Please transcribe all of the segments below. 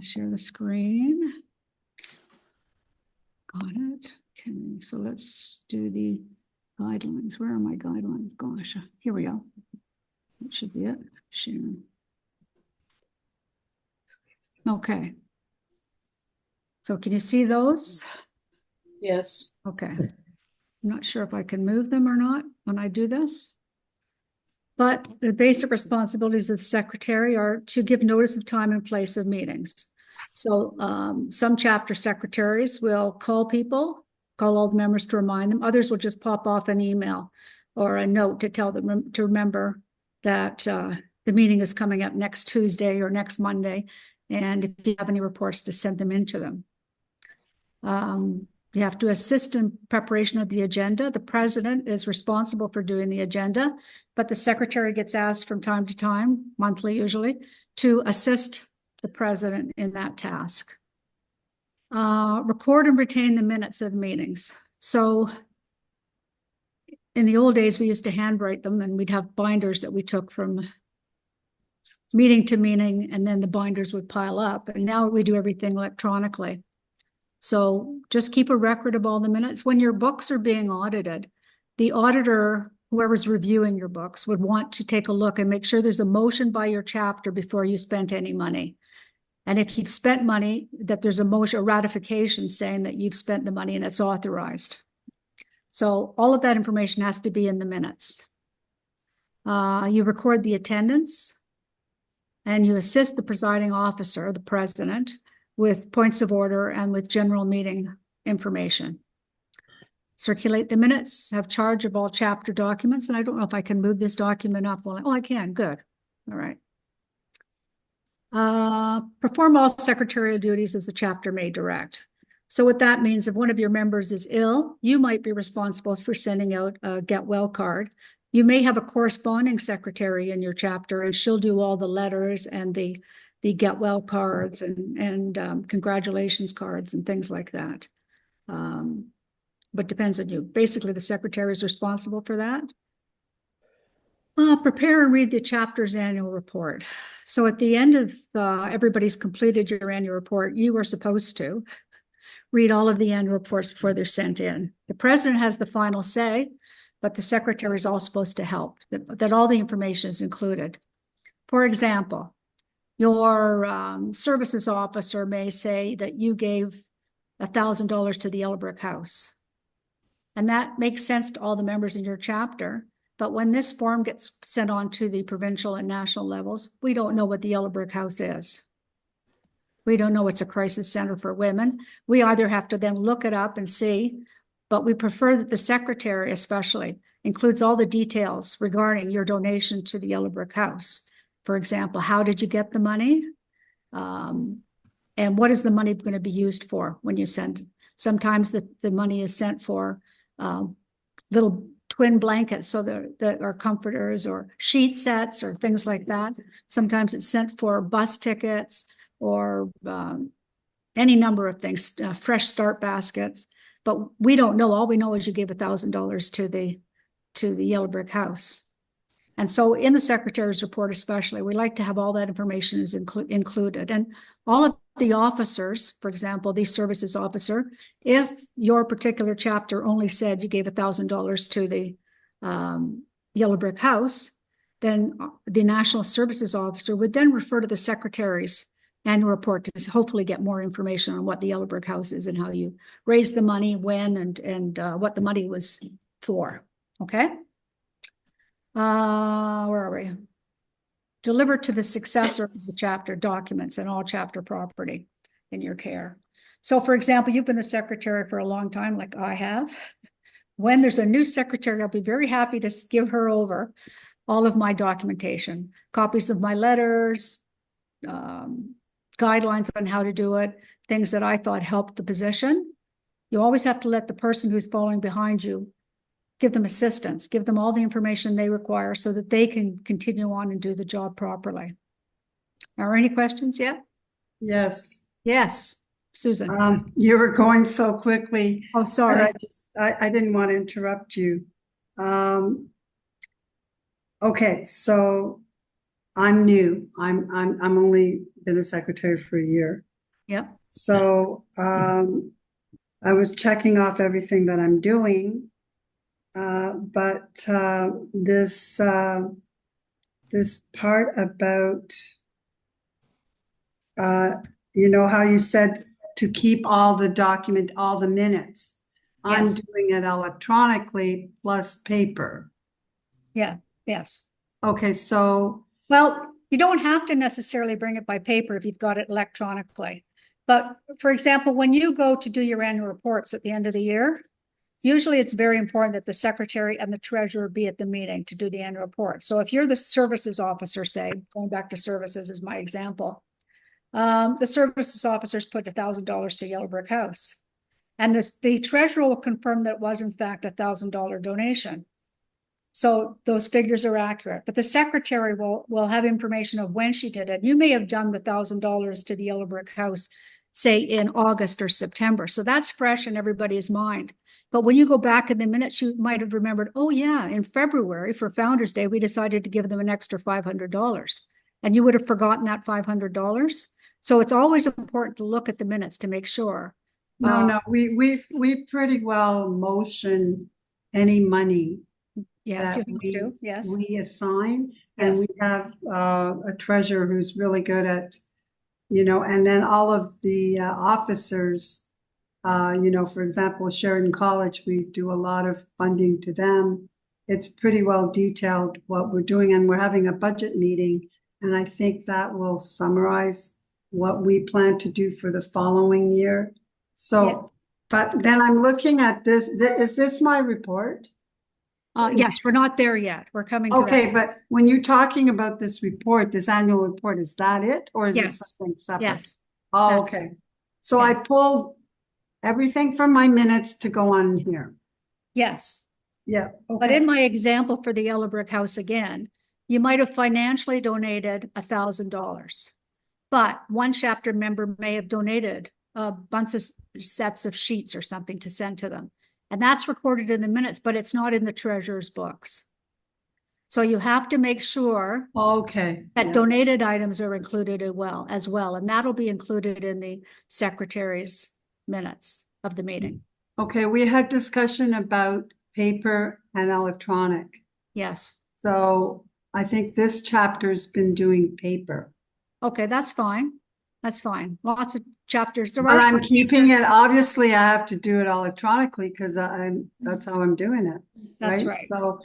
Share the screen. Got it. Okay, so let's do the guidelines. Where are my guidelines? Gosh, here we go. That should be it. Share. Okay. So can you see those? Yes. Okay. I'm not sure if I can move them or not when I do this. But the basic responsibilities of the secretary are to give notice of time and place of meetings. So some chapter secretaries will call all the members to remind them. Others will just pop off an email or a note to tell them to remember that the meeting is coming up next Tuesday or next Monday. And if you have any reports, to send them into them. You have to assist in preparation of the agenda. The president is responsible for doing the agenda, but the secretary gets asked from time to time, monthly usually, to assist the president in that task. Record and retain the minutes of meetings. So in the old days, we used to handwrite them, and we'd have binders that we took from meeting to meeting, and then the binders would pile up. And now we do everything electronically. So just keep a record of all the minutes. When your books are being audited, the auditor, whoever's reviewing your books, would want to take a look and make sure there's a motion by your chapter before you spent any money. And if you've spent money, that there's a motion, a ratification saying that you've spent the money and it's authorized. So all of that information has to be in the minutes. You record the attendance, and you assist the presiding officer, the president, with points of order and with general meeting information. Circulate the minutes, have charge of all chapter documents. And I don't know if I can move this document up. Well, I can, good. All right. Perform all secretarial duties as the chapter may direct. So what that means, if one of your members is ill, you might be responsible for sending out a get well card. You may have a corresponding secretary in your chapter, and she'll do all the letters and the get well cards and congratulations cards and things like that. But depends on you. Basically, the secretary is responsible for that. Prepare and read the chapter's annual report. So at the end of everybody's completed your annual report, you are supposed to read all of the annual reports before they're sent in. The president has the final say, but the secretary is all supposed to help, that all the information is included. For example, your services officer may say that you gave $1,000 to the Yellow Brick House. And that makes sense to all the members in your chapter. But when this form gets sent on to the provincial and national levels, we don't know what the Yellow Brick House is. We don't know it's a crisis center for women. We either have to then look it up and see, but we prefer that the secretary especially includes all the details regarding your donation to the Yellow Brick House. For example, how did you get the money? And what is the money going to be used for when you send it? Sometimes the money is sent for little twin blankets, so that are comforters, or sheet sets or things like that. Sometimes it's sent for bus tickets or any number of things, fresh start baskets. But we don't know. All we know is you gave $1,000 to the Yellow Brick House. And so in the secretary's report especially, we like to have all that information is included. And all of the officers, for example, the services officer, if your particular chapter only said you gave $1,000 to the Yellow Brick House, then the national services officer would then refer to the secretary's annual report to hopefully get more information on what the Yellow Brick House is and how you raised the money, when, and what the money was for. Okay. Where are we? Deliver to the successor of the chapter documents and all chapter property in your care. So for example, you've been the secretary for a long time, like I have. When there's a new secretary, I'll be very happy to give her over all of my documentation, copies of my letters, guidelines on how to do it, things that I thought helped the position. You always have to let the person who's following behind you, give them assistance, give them all the information they require so that they can continue on and do the job properly. Are any questions yet? Yes. Yes, Susan. You were going so quickly. Oh, sorry. I didn't want to interrupt you. Okay, so I'm new. I'm only been a secretary for a year. Yep. So, I was checking off everything that I'm doing. But this part about, uh, you know, how you said to keep all the minutes. I'm Yes. doing it electronically plus paper. Yeah. Yes. Okay, so, Well, you don't have to necessarily bring it by paper if you've got it electronically. But for example, when you go to do your annual reports at the end of the year, usually it's very important that the secretary and the treasurer be at the meeting to do the annual report. So if you're the services officer, say, going back to services is my example, the services officers put $1,000 to Yellow Brick House. And the treasurer will confirm that it was in fact $1,000 donation. So those figures are accurate, but the secretary will have information of when she did it. You may have done the $1,000 to the Yellow Brick House, say in August or September. So that's fresh in everybody's mind. But when you go back in the minutes, you might have remembered, oh yeah, in February for Founders Day, we decided to give them an extra $500. And you would have forgotten that $500. So it's always important to look at the minutes to make sure. no, we pretty well motion any money Yes, that you have to. Yes. we assign. And Yes. we have a treasurer who's really good at, and then all of the officers, for example, Sheridan College, we do a lot of funding to them. It's pretty well detailed what we're doing, and we're having a budget meeting. And I think that will summarize what we plan to do for the following year. So, Yeah. but then I'm looking at this. Is this my report? Yes, we're not there yet. We're coming to that. Okay, but when you're talking about this report, this annual report, is that it? Or is it Yes. something separate? Yes. Oh, That's- okay. So I Yeah. pulled everything from my minutes to go on here. Yes. Yeah, But okay. in my example for the Yellow Brick House again, you might have financially donated $1,000, but one chapter member may have donated a bunch of sets of sheets or something to send to them. And that's recorded in the minutes, but it's not in the treasurer's books. So you have to make sure Okay. that Yeah. donated items are included as well. And that'll be included in the secretary's minutes of the meeting. Okay, we had discussion about paper and electronic. Yes. So I think this chapter's been doing paper. Okay, that's fine. That's fine. Lots of chapters. There But are I'm some keeping chapters- it, obviously I have to do it electronically because that's how I'm doing it. That's right. So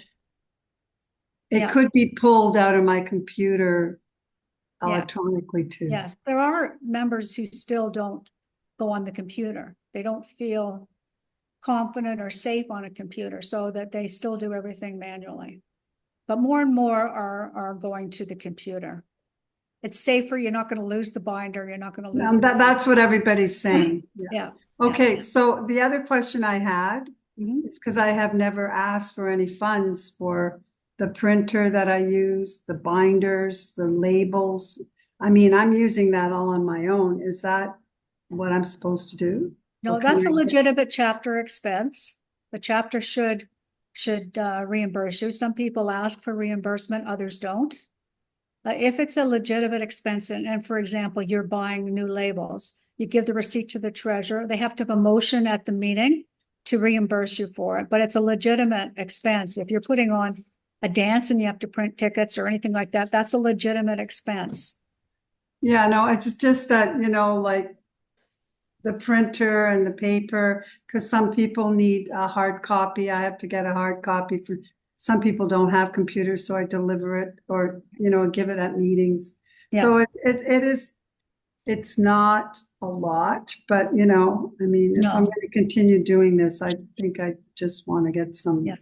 it Yeah. could be pulled out of my computer Yeah. electronically too. Yes, there are members who still don't go on the computer. They don't feel confident or safe on a computer, so that they still do everything manually. But more and more are going to the computer. It's safer. You're not going to lose the binder. You're not going to lose. That's what everybody's saying. Yeah. Yeah. Okay, so the other question I had Mhm. is because I have never asked for any funds for the printer that I use, the binders, the labels. I mean, I'm using that all on my own. Is that what I'm supposed to do? No, Or can that's a I- legitimate chapter expense. The chapter should reimburse you. Some people ask for reimbursement, others don't. If it's a legitimate expense, and for example, you're buying new labels, you give the receipt to the treasurer. They have to have a motion at the meeting to reimburse you for it, but it's a legitimate expense. If you're putting on a dance and you have to print tickets or anything like that, that's a legitimate expense. Yeah, no, it's just that, like the printer and the paper, because some people need a hard copy. I have to get a hard copy for, some people don't have computers, so I deliver it or, give it at meetings. So it's not a lot, but I mean, if I'm No. going to continue doing this, I think I just want to get some Yeah.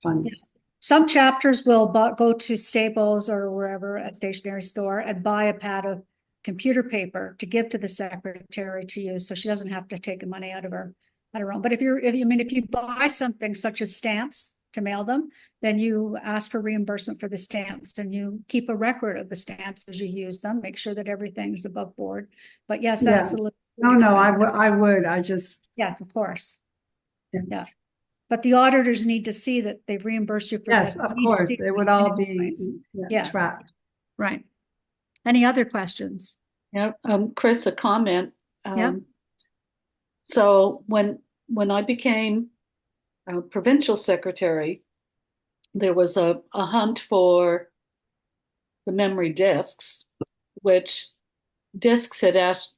funds. Some chapters will go to Staples or wherever, a stationery store, and buy a pad of computer paper to give to the secretary to use, so she doesn't have to take the money out of her own. But if you buy something such as stamps to mail them, then you ask for reimbursement for the stamps, and you keep a record of the stamps as you use them. Make sure that everything's above board. But yes, that's a little. No, I would. I just. Yes, of course. Yeah. Yeah. But the auditors need to see that they've reimbursed you for Yes, this. of course, it would all be Yeah. tracked. Right. Any other questions? Yeah, Chris, a comment. Yep. So when I became provincial secretary, there was a hunt for the memory disks, which disks had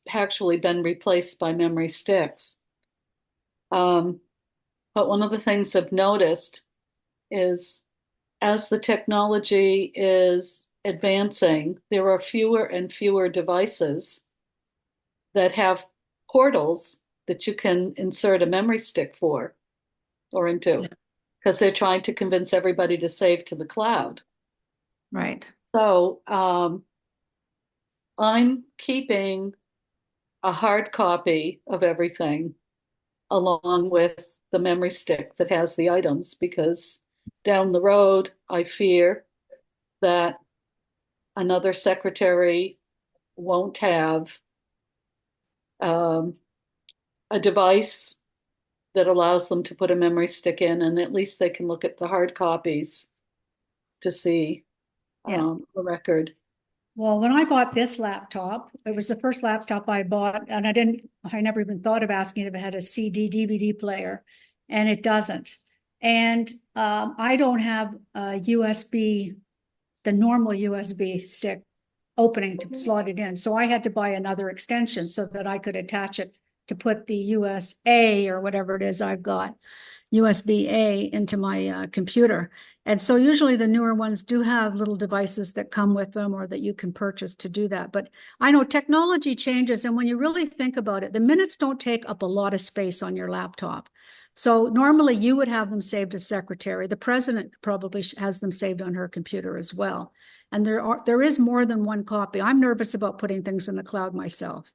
actually been replaced by memory sticks. But one of the things I've noticed is as the technology is advancing, there are fewer and fewer devices that have portals that you can insert a memory stick for or into because they're trying to convince everybody to save to the cloud. Right. So I'm keeping a hard copy of everything along with the memory stick that has the items because down the road, I fear that another secretary won't have um, a device that allows them to put a memory stick in, and at least they can look at the hard copies to see the record. Well, when I bought this laptop, it was the first laptop I bought, and I never even thought of asking if it had a CD DVD player, and it doesn't. And I don't have a USB, the normal USB stick opening to slot it in. So I had to buy another extension so that I could attach it to put the USA or whatever it is I've got, USB-A into my computer. And so usually the newer ones do have little devices that come with them or that you can purchase to do that. But I know technology changes, and when you really think about it, the minutes don't take up a lot of space on your laptop. So normally you would have them saved as secretary. The president probably has them saved on her computer as well. And there is more than one copy. I'm nervous about putting things in the cloud myself.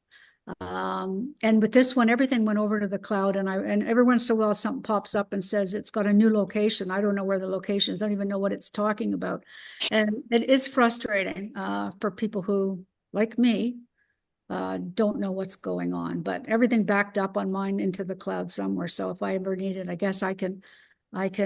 And with this one, everything went over to the cloud, and every once in a while something pops up and says it's got a new location. I don't know where the location is. I don't even know what it's talking about. And it is frustrating for people who, like me, don't know what's going on. But everything backed up on mine into the cloud somewhere. So if I ever need it, I guess I can like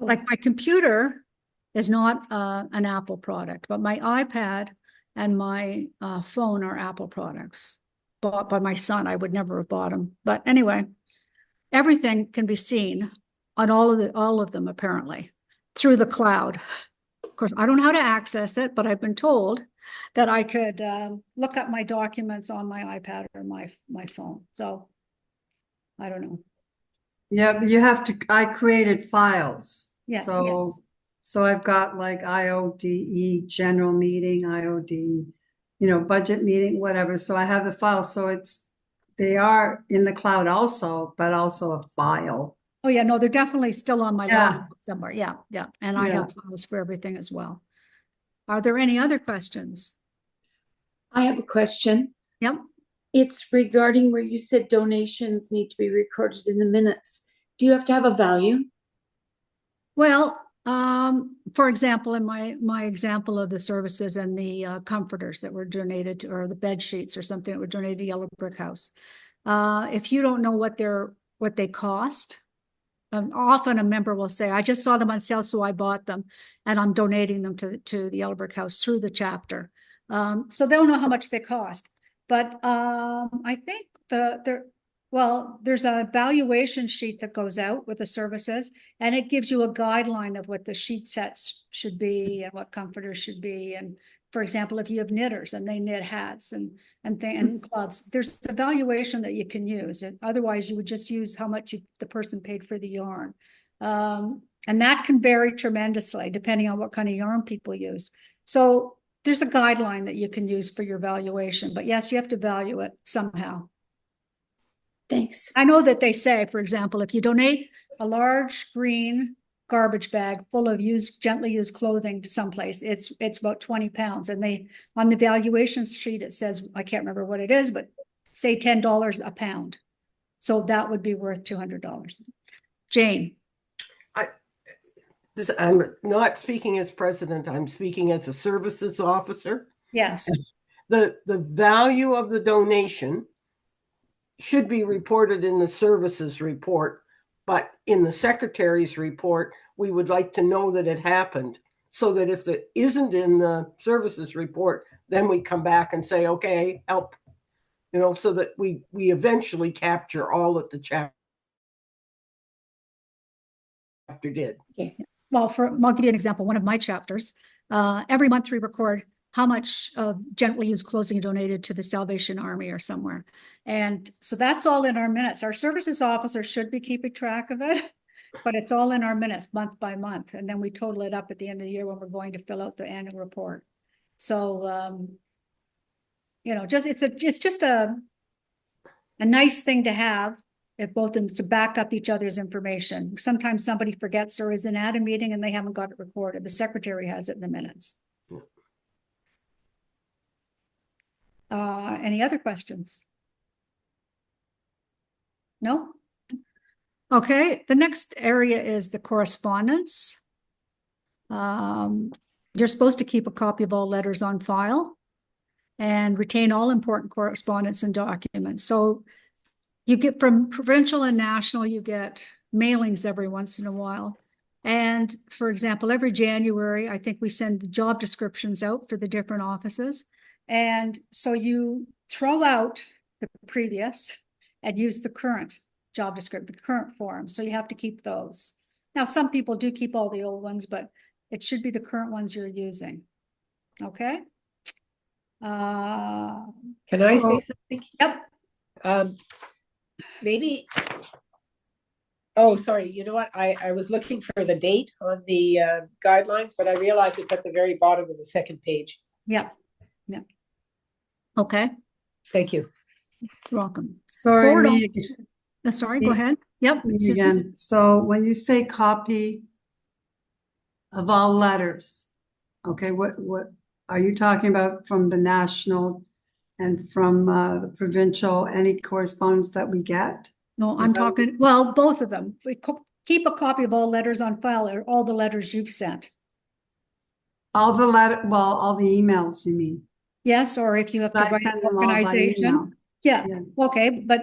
my computer is not an Apple product, but my iPad and my phone are Apple products bought by my son. I would never have bought them. But anyway, everything can be seen on all of them apparently through the cloud. Of course, I don't know how to access it, but I've been told that I could look up my documents on my iPad or my phone. So I don't know. Yeah, you have to, I created files. Yeah. So I've got like IODE general meeting, IOD, budget meeting, whatever. So I have the files. So they are in the cloud also, but also a file. Oh yeah, no, they're definitely still on my log somewhere. Yeah. And I have files for everything as well. Are there any other questions? I have a question. Yep. It's regarding where you said donations need to be recorded in the minutes. Do you have to have a value? Well, for example, in my example of the services and the comforters that were donated to, or the bed sheets or something that were donated to Yellow Brick House, if you don't know what they cost, often a member will say, "I just saw them on sale, so I bought them, and I'm donating them to the Yellow Brick House through the chapter." So they'll know how much they cost. But I think there's a valuation sheet that goes out with the services, and it gives you a guideline of what the sheet sets should be and what comforters should be. And for example, if you have knitters and they knit hats and gloves, there's a valuation that you can use. And otherwise, you would just use how much the person paid for the yarn. And that can vary tremendously depending on what kind of yarn people use. So there's a guideline that you can use for your valuation. But yes, you have to value it somehow. Thanks. I know that they say, for example, if you donate a large green garbage bag full of gently used clothing to someplace, it's about 20 pounds. And on the valuation sheet, it says, I can't remember what it is, but say $10 a pound. So that would be worth $200. Jane. I'm not speaking as president, I'm speaking as a services officer. Yes. The value of the donation should be reported in the services report, but in the secretary's report, we would like to know that it happened so that if it isn't in the services report, then we come back and say, okay, help, so that we eventually capture all that the chapter did. Okay. Well, I'll give you an example. One of my chapters, every month we record how much gently used clothing donated to the Salvation Army or somewhere. And so that's all in our minutes. Our services officer should be keeping track of it, but it's all in our minutes month by month. And then we total it up at the end of the year when we're going to fill out the annual report. So, it's just a nice thing to have. If both of them to back up each other's information. Sometimes somebody forgets or isn't at a meeting and they haven't got it recorded. The secretary has it in the minutes. Any other questions? No? Okay, the next area is the correspondence. You're supposed to keep a copy of all letters on file and retain all important correspondence and documents. So you get from provincial and national, you get mailings every once in a while. And for example, every January, I think we send the job descriptions out for the different offices. And so you throw out the previous and use the current job description, the current form. So you have to keep those. Now, some people do keep all the old ones, but it should be the current ones you're using. Okay. Can I say something? Yep. Maybe. Oh, sorry. You know what? I was looking for the date on the guidelines, but I realized it's at the very bottom of the second page. Yep. Yep. Okay. Thank you. You're welcome. Sorry, Sorry, go ahead. Yep. me again. So when you say copy of all letters, okay, what are you talking about from the national and from the provincial, any correspondence that we get? No, I'm talking, well, both of them. We keep a copy of all letters on file, or all the letters you've sent. All the emails, you mean? Yes, or if you have to I write send an them all by email. organization. Yeah, Yeah. okay, but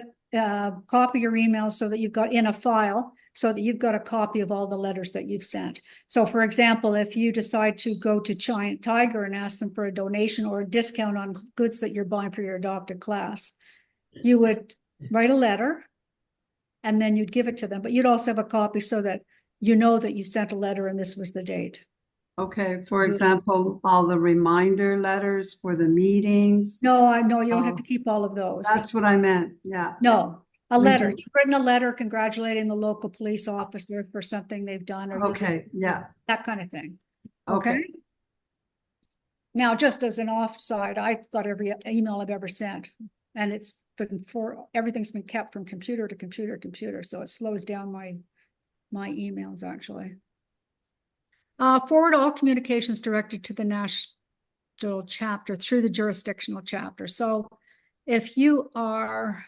copy your email so that you've got in a file, so that you've got a copy of all the letters that you've sent. So for example, if you decide to go to Giant Tiger and ask them for a donation or a discount on goods that you're buying for your adopted class, you would write a letter and then you'd give it to them, but you'd also have a copy so that you know that you sent a letter and this was the date. Okay, for example, all the reminder letters for the meetings. No, I know you don't have to keep all of those. That's what I meant, yeah. No, a We letter. do. You've written a letter congratulating the local police officer for something they've done. Or Okay, yeah. that kind of thing. Okay. Now, just as an offside, I've got every email I've ever sent, and it's been everything's been kept from computer to computer to computer, so it slows down my emails actually. Forward all communications directed to the national chapter through the jurisdictional chapter. So if you are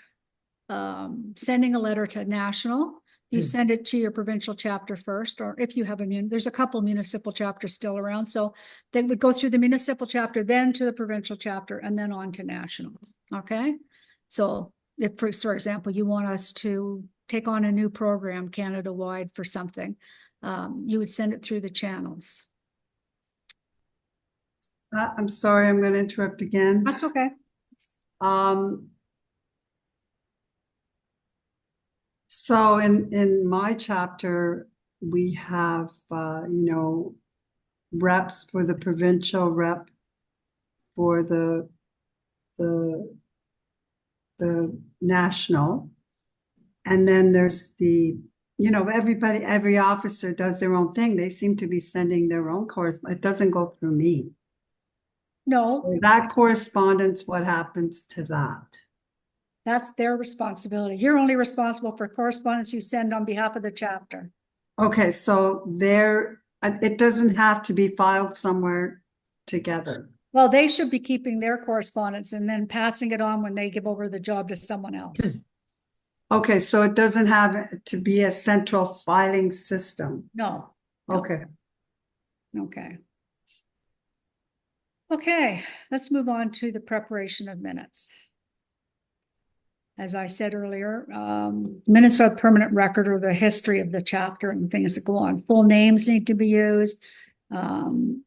sending a letter to national, you send it to your provincial chapter first, or if you have there's a couple municipal chapters still around. So they would go through the municipal chapter, then to the provincial chapter, and then on to national. Okay. So if, for example, you want us to take on a new program Canada-wide for something, you would send it through the channels. I'm sorry, I'm going to interrupt again. That's okay. So in my chapter, we have, reps for the provincial, rep for the national. And then there's every officer does their own thing. They seem to be sending their own correspondence. It doesn't go through me. No. So that correspondence, what happens to that? That's their responsibility. You're only responsible for correspondence you send on behalf of the chapter. Okay, so it doesn't have to be filed somewhere together. Well, they should be keeping their correspondence and then passing it on when they give over the job to someone else. Okay, so it doesn't have to be a central filing system. No. Okay. Okay. Okay, let's move on to the preparation of minutes. As I said earlier, minutes are a permanent record or the history of the chapter and things that go on. Full names need to be used.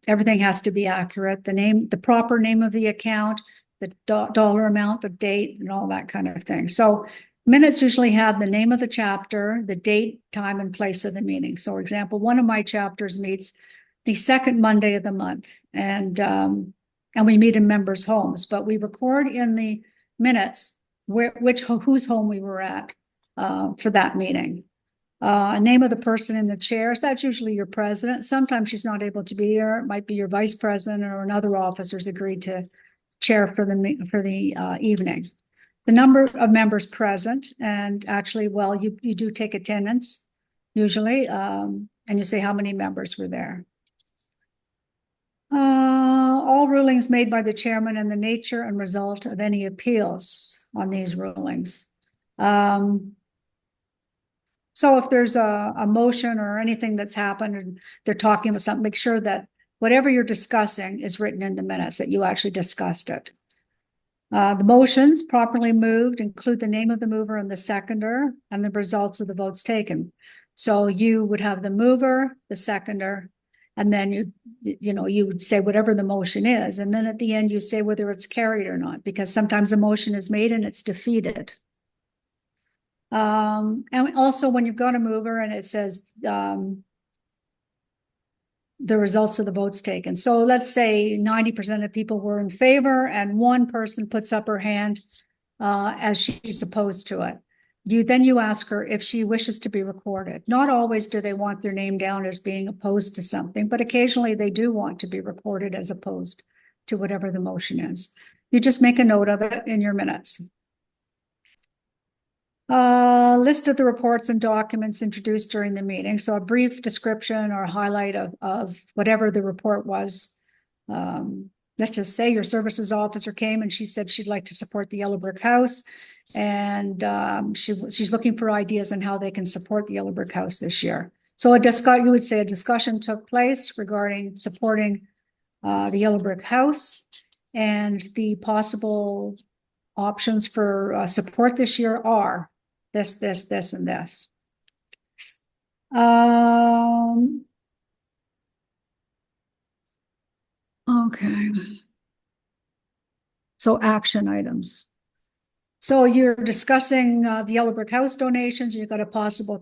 Everything has to be accurate, the proper name of the account, the dollar amount, the date, and all that kind of thing. So minutes usually have the name of the chapter, the date, time, and place of the meeting. So, for example, one of my chapters meets the second Monday of the month, and we meet in members' homes, but we record in the minutes whose home we were at for that meeting. Name of the person in the chairs, that's usually your president. Sometimes she's not able to be here. It might be your vice president or another officer's agreed to chair for the evening. The number of members present, and actually, well, you do take attendance usually, and you say how many members were there. All rulings made by the chairman and the nature and result of any appeals on these rulings. So if there's a motion or anything that's happened and they're talking about something, make sure that whatever you're discussing is written in the minutes, that you actually discussed it. The motions properly moved include the name of the mover and the seconder and the results of the votes taken. So you would have the mover, the seconder, and then you would say whatever the motion is. And then at the end, you say whether it's carried or not, because sometimes a motion is made and it's defeated. And also when you've got a mover and it says the results of the votes taken. So let's say 90% of people were in favor and one person puts up her hand as she's opposed to it. You ask her if she wishes to be recorded. Not always do they want their name down as being opposed to something, but occasionally they do want to be recorded as opposed to whatever the motion is. You just make a note of it in your minutes. List of the reports and documents introduced during the meeting. So a brief description or highlight of whatever the report was. Let's just say your services officer came and she said she'd like to support the Yellow Brick House. And she's looking for ideas on how they can support the Yellow Brick House this year. So you would say a discussion took place regarding supporting the Yellow Brick House, and the possible options for support this year are this, and this. Okay. So action items. So you're discussing the Yellow Brick House donations. You've got a possible,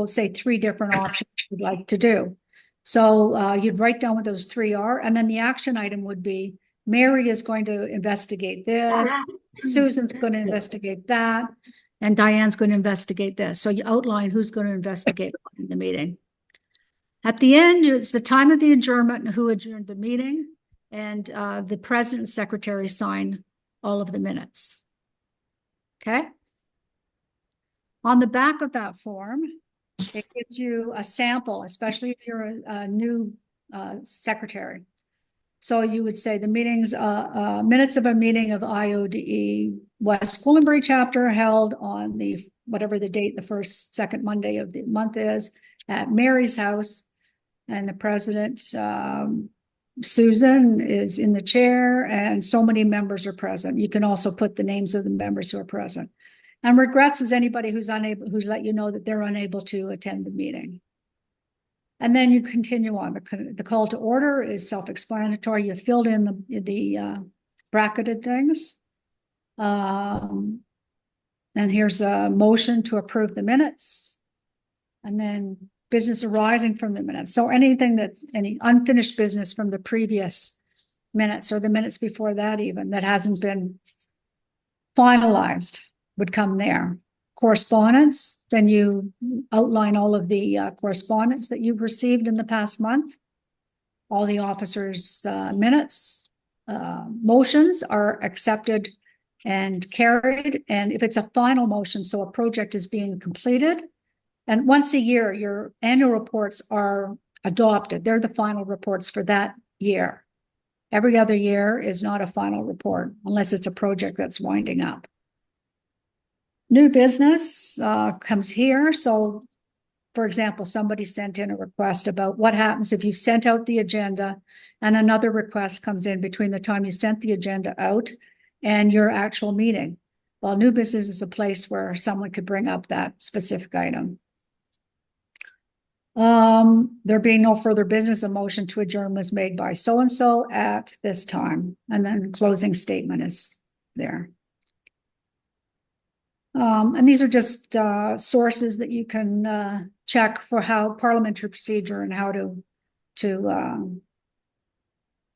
say 3 different options you'd like to do. So you'd write down what those 3 are, and then the action item would be Mary is going to investigate this, Susan's going to investigate that, and Diane's going to investigate this. So you outline who's going to investigate in the meeting. At the end, it's the time of the adjournment and who adjourned the meeting, and the president and secretary sign all of the minutes. Okay. On the back of that form, it gives you a sample, especially if you're a new secretary. So you would say the meetings, minutes of a meeting of IODE West Gwillimbury chapter held on whatever the date, the second Monday of the month is, at Mary's house, and the president, Susan, is in the chair, and so many members are present. You can also put the names of the members who are present. And regrets is anybody who's let you know that they're unable to attend the meeting. And then you continue on. The call to order is self-explanatory. You filled in the bracketed things. And here's a motion to approve the minutes. And then business arising from the minutes. So anything that's any unfinished business from the previous minutes or the minutes before that even that hasn't been finalized would come there. Correspondence, then you outline all of the correspondence that you've received in the past month. All the officers' minutes. Motions are accepted and carried. And if it's a final motion, so a project is being completed, and once a year, your annual reports are adopted. They're the final reports for that year. Every other year is not a final report unless it's a project that's winding up. New business comes here. So, for example, somebody sent in a request about what happens if you've sent out the agenda and another request comes in between the time you sent the agenda out and your actual meeting. Well, new business is a place where someone could bring up that specific item. There being no further business, a motion to adjourn was made by so-and-so at this time, and then closing statement is there. And these are just sources that you can check for how parliamentary procedure and how to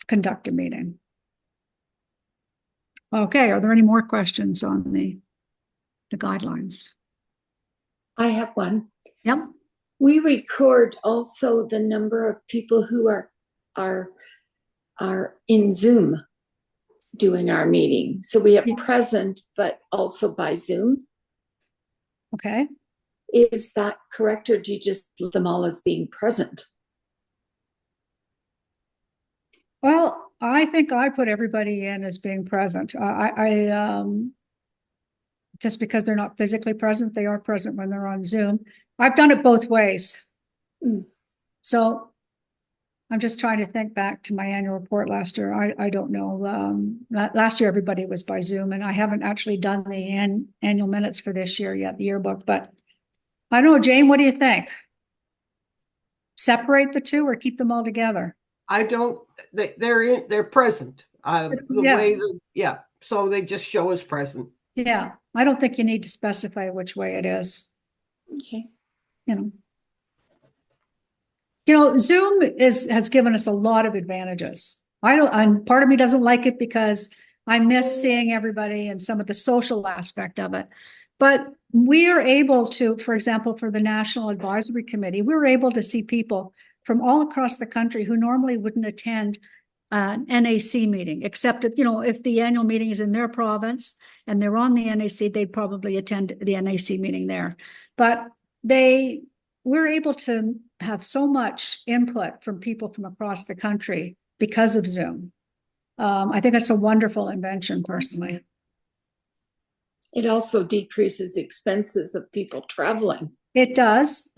conduct a meeting. Okay, are there any more questions on the guidelines? I have one. Yep. We record also the number of people who are in Zoom doing our meeting. So we have present, but also by Zoom. Okay. Is that correct, or do you just leave them all as being present? Well, I think I put everybody in as being present. Just because they're not physically present, they are present when they're on Zoom. I've done it both ways. So I'm just trying to think back to my annual report last year. I don't know. Last year, everybody was by Zoom, and I haven't actually done the annual minutes for this year yet, the yearbook, but I don't know. Jane, what do you think? Separate the two or keep them all together? I don't, they're present. So they just show as present. Yeah, I don't think you need to specify which way it is. Okay. You know, Zoom has given us a lot of advantages. And part of me doesn't like it because I miss seeing everybody and some of the social aspect of it. But we are able to, for example, for the National Advisory Committee, we were able to see people from all across the country who normally wouldn't attend an NAC meeting, except that, you know, if the annual meeting is in their province and they're on the NAC, they'd probably attend the NAC meeting there. But we're able to have so much input from people from across the country because of Zoom. I think it's a wonderful invention, personally. It also decreases expenses of people traveling. It does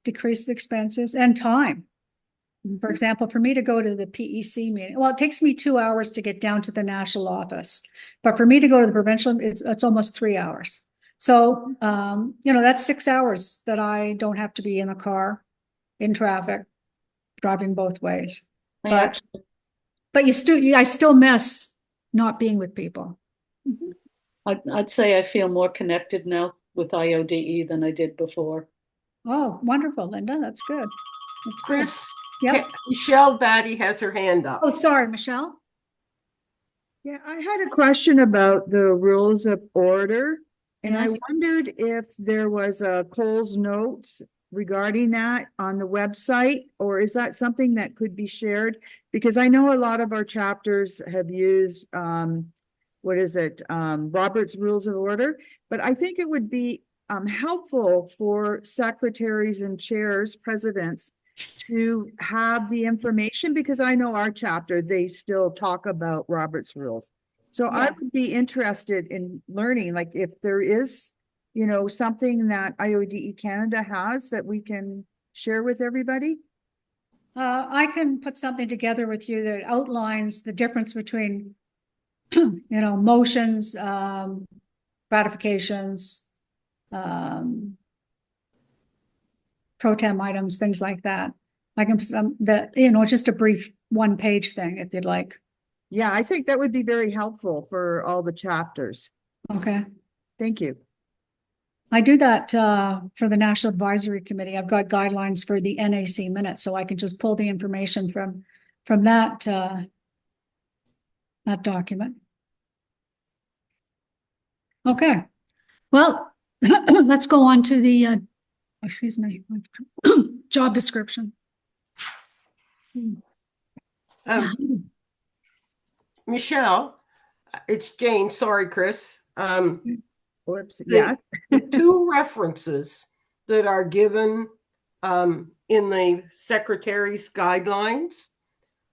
decrease expenses and time. For example, for me to go to the PEC meeting, well, it takes me 2 hours to get down to the national office, but for me to go to the provincial, it's almost 3 hours. So, you know, that's 6 hours that I don't have to be in a car, in traffic, driving both ways. But I still miss not being with people. I'd say I feel more connected now with IODE than I did before. Oh, wonderful, Linda. That's good. That's Chris, Yep. Michelle Batty has her hand up. Oh, sorry, Michelle. Yeah, I had a question about the rules of order. And I Yes. wondered if there was a Cole's notes regarding that on the website, or is that something that could be shared? Because I know a lot of our chapters have used, Robert's Rules of Order, but I think it would be helpful for secretaries and chairs, presidents, to have the information, because I know our chapter, they still talk about Robert's Rules. So I would be interested in learning, like, if there is, you know, something that IODE Canada has that we can share with everybody. I can put something together with you that outlines the difference between, you know, motions, ratifications, pro tem items, things like that. I can put some that, you know, just a brief 1-page thing if you'd like. Yeah, I think that would be very helpful for all the chapters. Okay. Thank you. I do that for the National Advisory Committee. I've got guidelines for the NAC minutes, so I can just pull the information from that document. Okay. Well, let's go on to the excuse me, job description. Michelle, it's Jane. Sorry, Chris. Whoops. Yeah. The two references that are given in the secretary's guidelines,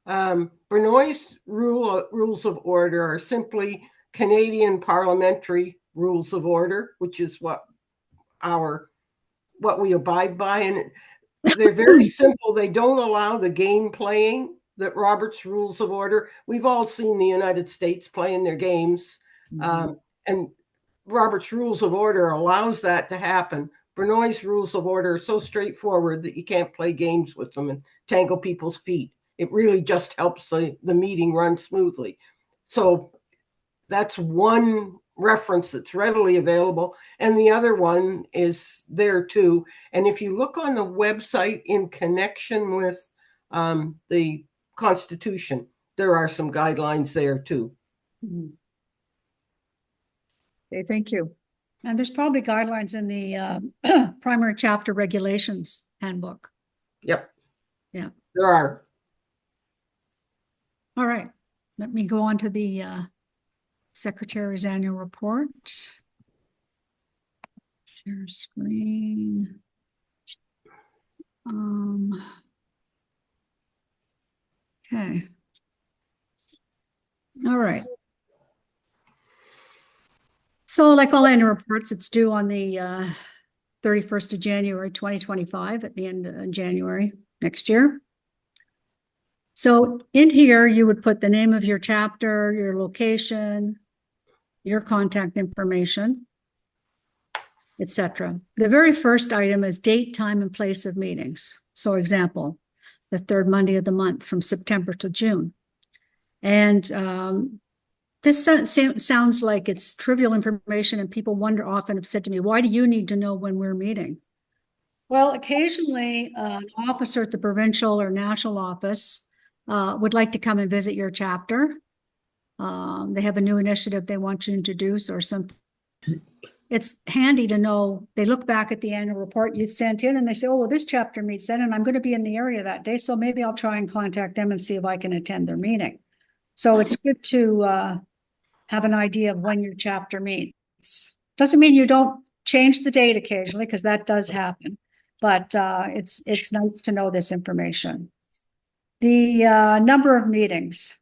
Bernoy's rules of order are simply Canadian parliamentary rules of order, which is what we abide by, and they're very simple. They don't allow the game playing that Robert's Rules of Order. We've all seen the United States playing their games, and Robert's Rules of Order allows that to happen, Benoit's rules of order are so straightforward that you can't play games with them and tangle people's feet. It really just helps the meeting run smoothly. So that's one reference that's readily available. And the other one is there too. And if you look on the website in connection with the Constitution, there are some guidelines there too. Okay, thank you. And there's probably guidelines in the primary chapter regulations handbook. Yep. Yeah. There are. All right. Let me go on to the Secretary's annual report. Share screen. Okay. All right. So like all annual reports, it's due on the 31st of January, 2025 at the end of January next year. So in here, you would put the name of your chapter, your location, your contact information, etc. The very first item is date, time, and place of meetings. So example, the third Monday of the month from September to June. And this sounds like it's trivial information, and people often have said to me, why do you need to know when we're meeting? Well, occasionally an officer at the provincial or national office would like to come and visit your chapter. They have a new initiative they want to introduce or something. It's handy to know. They look back at the annual report you've sent in and they say, oh, well, this chapter meets then, and I'm going to be in the area that day, so maybe I'll try and contact them and see if I can attend their meeting. So it's good to have an idea of when your chapter meets. Doesn't mean you don't change the date occasionally, because that does happen, but it's nice to know this information. The number of meetings.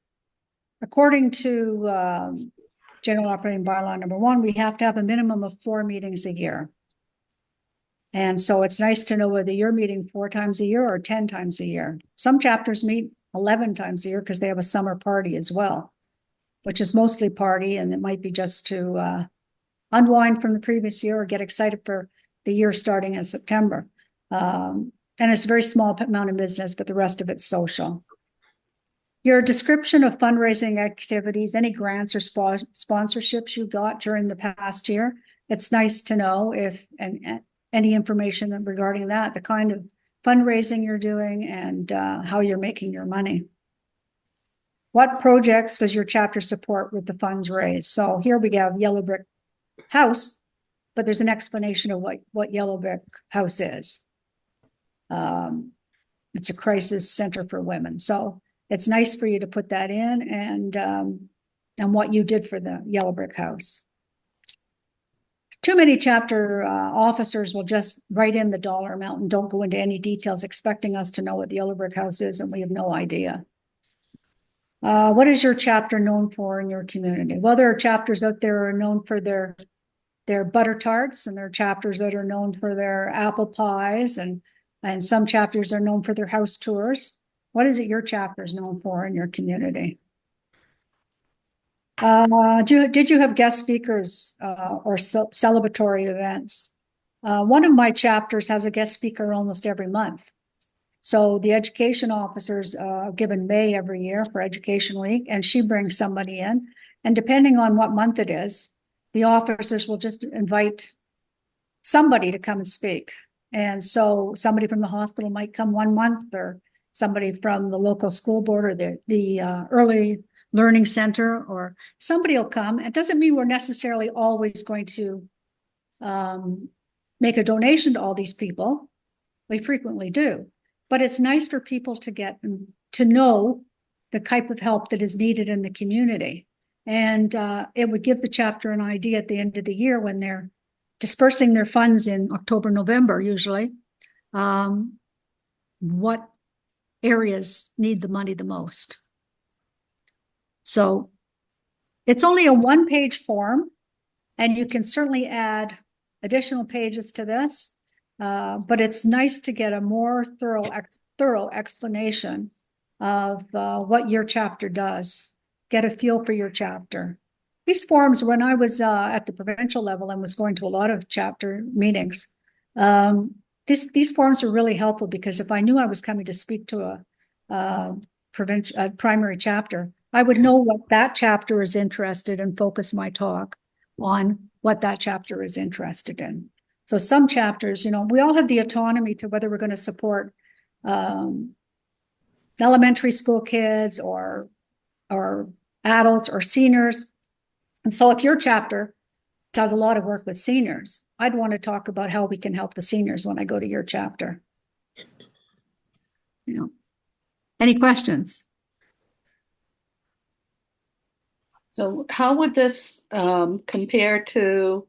According to General Operating Bylaw number 1, we have to have a minimum of 4 meetings a year. And so it's nice to know whether you're meeting 4 times a year or 10 times a year. Some chapters meet 11 times a year because they have a summer party as well, which is mostly party, and it might be just to unwind from the previous year or get excited for the year starting in September. And it's a very small amount of business, but the rest of it's social. Your description of fundraising activities, any grants or sponsorships you got during the past year, it's nice to know if and any information regarding that, the kind of fundraising you're doing and how you're making your money. What projects does your chapter support with the funds raised? So here we have Yellow Brick House, but there's an explanation of what Yellow Brick House is. It's a crisis center for women. So it's nice for you to put that in and what you did for the Yellow Brick House. Too many chapter officers will just write in the dollar amount and don't go into any details, expecting us to know what the Yellow Brick House is, and we have no idea. What is your chapter known for in your community? Well, there are chapters out there that are known for their butter tarts, and there are chapters that are known for their apple pies, and some chapters are known for their house tours. What is it your chapter is known for in your community? Did you have guest speakers or celebratory events? One of my chapters has a guest speaker almost every month. So the education officers given May every year for Education Week, and she brings somebody in. And depending on what month it is, the officers will just invite somebody to come and speak. And so somebody from the hospital might come one month, or somebody from the local school board or the early learning center, or somebody will come. It doesn't mean we're necessarily always going to make a donation to all these people. We frequently do, but it's nice for people to get to know the type of help that is needed in the community. And it would give the chapter an idea at the end of the year when they're dispersing their funds in October, November, usually, what areas need the money the most. So it's only a 1-page form, and you can certainly add additional pages to this, but it's nice to get a more thorough explanation of what your chapter does. Get a feel for your chapter. These forms, when I was at the provincial level and was going to a lot of chapter meetings, These forms are really helpful because if I knew I was coming to speak to a primary chapter, I would know what that chapter is interested in, focus my talk on what that chapter is interested in. So some chapters, we all have the autonomy to whether we're going to support elementary school kids or adults or seniors. And so if your chapter does a lot of work with seniors, I'd want to talk about how we can help the seniors when I go to your chapter. Any questions? So how would this compare to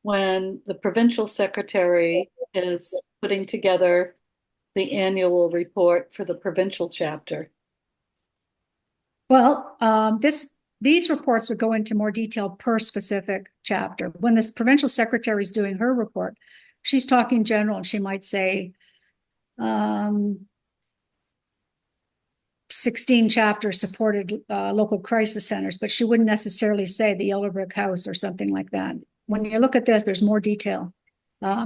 when the provincial secretary is putting together the annual report for the provincial chapter? Well, these reports would go into more detail per specific chapter. When this provincial secretary is doing her report, she's talking general, and she might say 16 chapters supported local crisis centers, but she wouldn't necessarily say the Yellow Brick House or something like that. When you look at this, there's more detail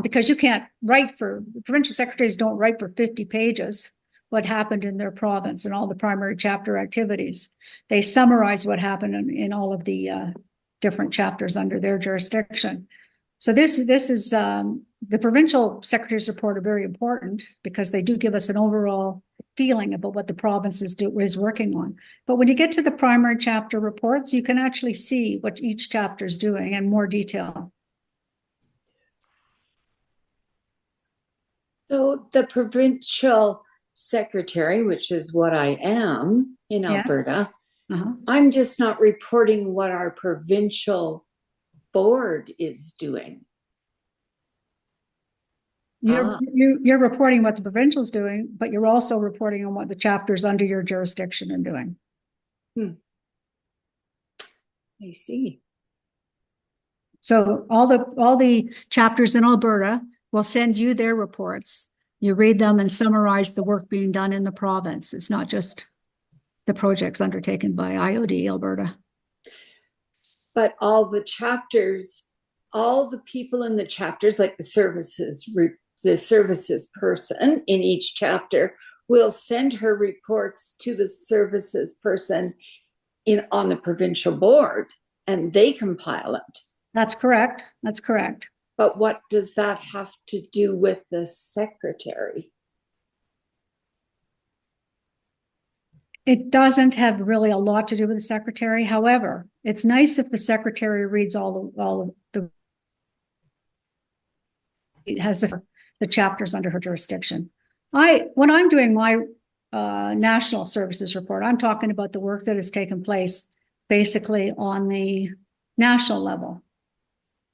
because you can't write provincial secretaries don't write for 50 pages what happened in their province and all the primary chapter activities. They summarize what happened in all of the different chapters under their jurisdiction. So this is the provincial secretary's report are very important because they do give us an overall feeling about what the province is working on. But when you get to the primary chapter reports, you can actually see what each chapter is doing in more detail. So the provincial secretary, which is what I am in Alberta, I'm just not reporting what our provincial board is doing. You're reporting what the provincial's doing, but you're also reporting on what the chapters under your jurisdiction are doing. I see. So all the chapters in Alberta will send you their reports. You read them and summarize the work being done in the province. It's not just the projects undertaken by IOD Alberta. But all the chapters, all the people in the chapters, like the services person in each chapter will send her reports to the services person on the provincial board, and they compile it. That's correct. That's correct. But what does that have to do with the secretary? It doesn't have really a lot to do with the secretary. However, it's nice if the secretary reads all of it has the chapters under her jurisdiction. When I'm doing my national services report, I'm talking about the work that has taken place basically on the national level,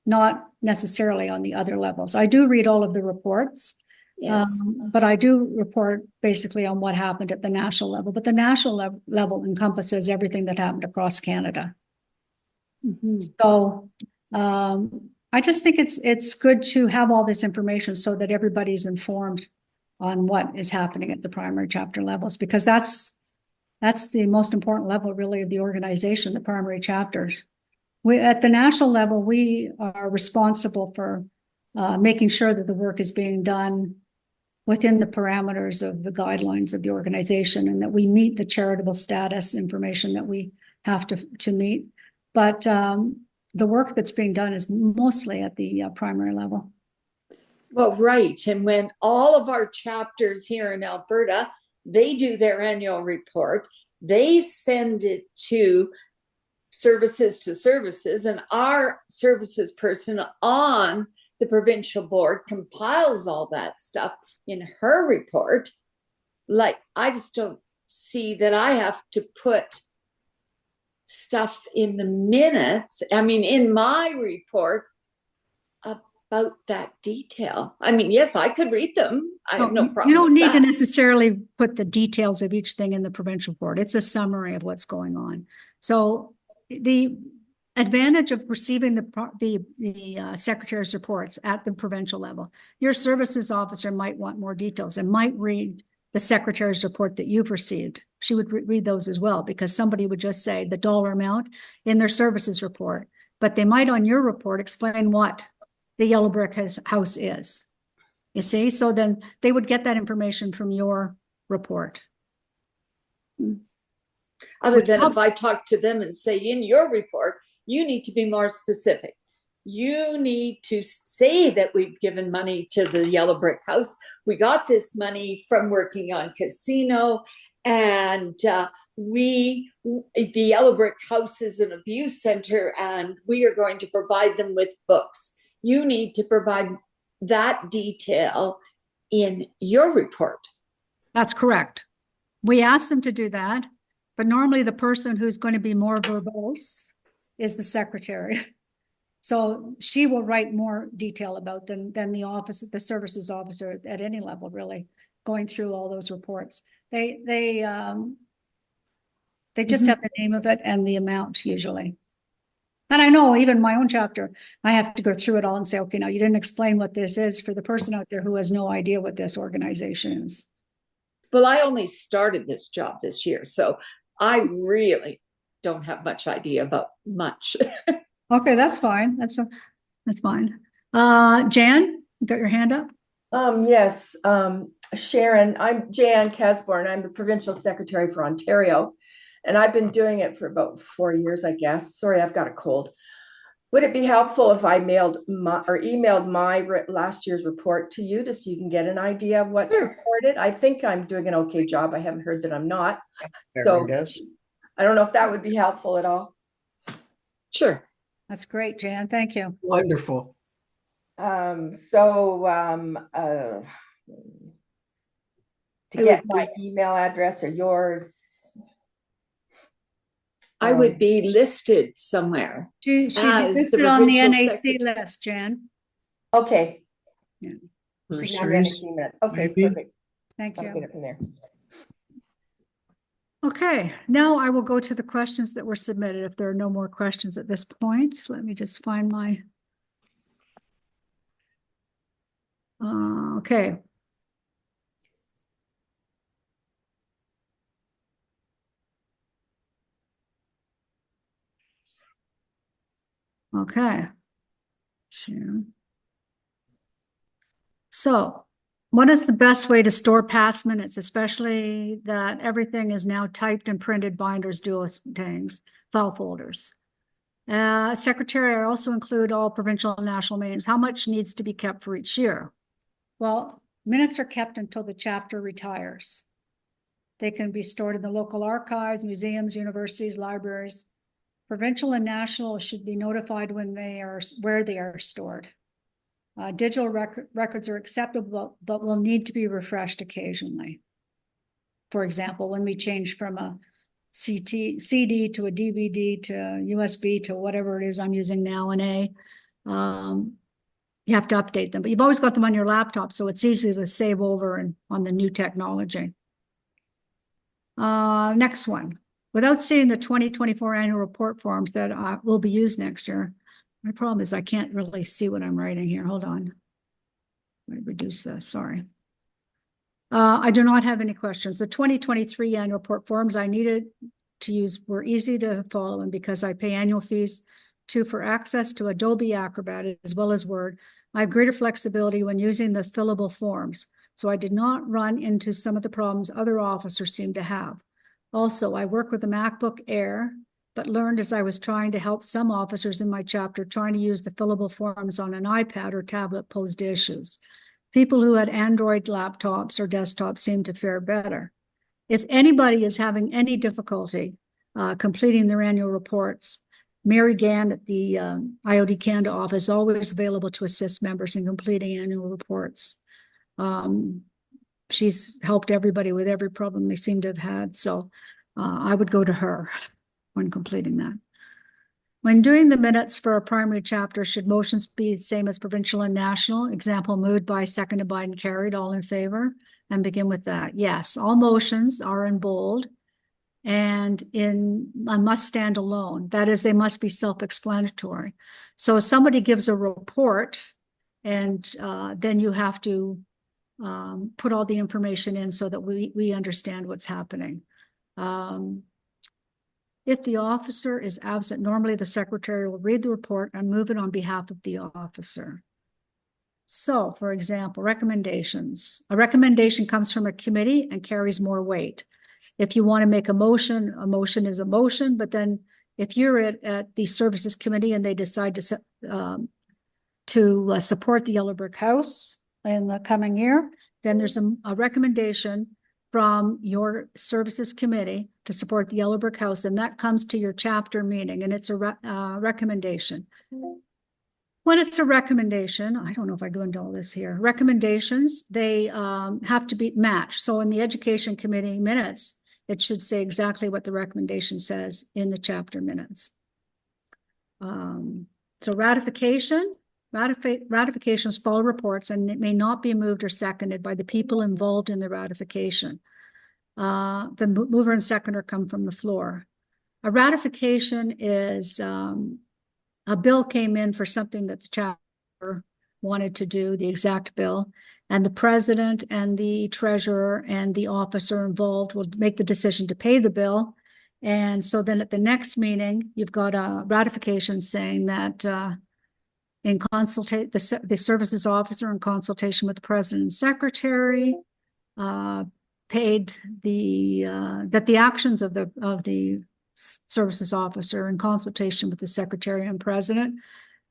not necessarily on the other levels. I do read all of the reports, yes, but I do report basically on what happened at the national level. But the national level encompasses everything that happened across Canada. So I just think it's good to have all this information so that everybody's informed on what is happening at the primary chapter levels, because that's the most important level really of the organization, the primary chapters. At the national level, we are responsible for making sure that the work is being done within the parameters of the guidelines of the organization and that we meet the charitable status information that we have to meet. But the work that's being done is mostly at the primary level. Well, right. And when all of our chapters here in Alberta, they do their annual report, they send it to services, and our services person on the provincial board compiles all that stuff in her report. Like, I just don't see that I have to put stuff in the minutes, in my report about that detail. Yes, I could read them. I have no problem. You don't need to necessarily put the details of each thing in the provincial report. It's a summary of what's going on. So the advantage of receiving the secretary's reports at the provincial level, your services officer might want more details and might read the secretary's report that you've received. She would read those as well, because somebody would just say the dollar amount in their services report, but they might on your report explain what the Yellow Brick House is. You see, so then they would get that information from your report. Other Which than if I helps. talk to them and say, in your report, you need to be more specific. You need to say that we've given money to the Yellow Brick House. We got this money from working on casino, and the Yellow Brick House is an abuse center, and we are going to provide them with books. You need to provide that detail in your report. That's correct. We asked them to do that, but normally the person who's going to be more verbose is the secretary. So she will write more detail about them than the services officer at any level, really, going through all those reports. They just have the name of it and the amount usually. And I know even my own chapter, I have to go through it all and say, okay, now you didn't explain what this is for the person out there who has no idea what this organization is. Well, I only started this job this year, so I really don't have much idea about much. Okay, that's fine. That's fine. Jan, you got your hand up? Yes, Sharon, I'm Jan Casborn. I'm the provincial secretary for Ontario, and I've been doing it for about 4 years, I guess. Sorry, I've got a cold. Would it be helpful if I emailed my last year's report to you, just so you can get an idea of what's reported? I think I'm doing an okay job. I haven't heard that I'm not. So I don't know if that would be helpful at all. Sure. That's great, Jan. Thank you. Wonderful. To get my email address or yours. I would be listed somewhere. She's as listed on the NAC list, Jan. Okay. Yeah. She's not getting minutes. Okay, Maybe. perfect. Thank I'll you. get it from there. Okay, now I will go to the questions that were submitted. If there are no more questions at this point, let me just find my. Okay. Okay. Sure. So, what is the best way to store past minutes, especially that everything is now typed and printed binders, duotangs, file folders? Secretary, I also include all provincial and national meetings. How much needs to be kept for each year? Well, minutes are kept until the chapter retires. They can be stored in the local archives, museums, universities, libraries. Provincial and national should be notified when where they are stored. Digital records are acceptable, but will need to be refreshed occasionally. For example, when we change from a CD to a DVD to USB to whatever it is I'm using now in you have to update them, but you've always got them on your laptop, so it's easy to save over and on the new technology. Next one. Without seeing the 2024 annual report forms that will be used next year, my problem is I can't really see what I'm writing here. Hold on. Let me reduce this. Sorry. I do not have any questions. The 2023 annual report forms I needed to use were easy to follow, and because I pay annual fees for access to Adobe Acrobat as well as Word, I have greater flexibility when using the fillable forms, so I did not run into some of the problems other officers seem to have. Also, I work with a MacBook Air, but learned as I was trying to help some officers in my chapter trying to use the fillable forms on an iPad or tablet posed issues. People who had Android laptops or desktops seemed to fare better. If anybody is having any difficulty completing their annual reports, Mary Gann at the IOD Canada office is always available to assist members in completing annual reports. She's helped everybody with every problem they seem to have had, so I would go to her when completing that. When doing the minutes for a primary chapter, should motions be the same as provincial and national? Example, moved by, seconded by, and carried, all in favor? And begin with that. Yes, all motions are in bold and must stand alone. That is, they must be self-explanatory. So if somebody gives a report and then you have to put all the information in so that we understand what's happening. If the officer is absent, normally the secretary will read the report and move it on behalf of the officer. So, for example, recommendations. A recommendation comes from a committee and carries more weight. If you want to make a motion is a motion, but then if you're at the services committee and they decide to support the Yellow Brick House in the coming year, then there's a recommendation from your services committee to support the Yellow Brick House, and that comes to your chapter meeting, and it's a recommendation. When it's a recommendation, I don't know if I go into all this here. Recommendations, they have to be matched. So in the education committee minutes, it should say exactly what the recommendation says in the chapter minutes. So ratifications follow reports, and it may not be moved or seconded by the people involved in the ratification. The mover and seconder come from the floor. A ratification is a bill came in for something that the chapter wanted to do, the exact bill, and the president and the treasurer and the officer involved will make the decision to pay the bill. And so then at the next meeting, you've got a ratification saying that the services officer in consultation with the president and secretary paid that the actions of the services officer in consultation with the secretary and president,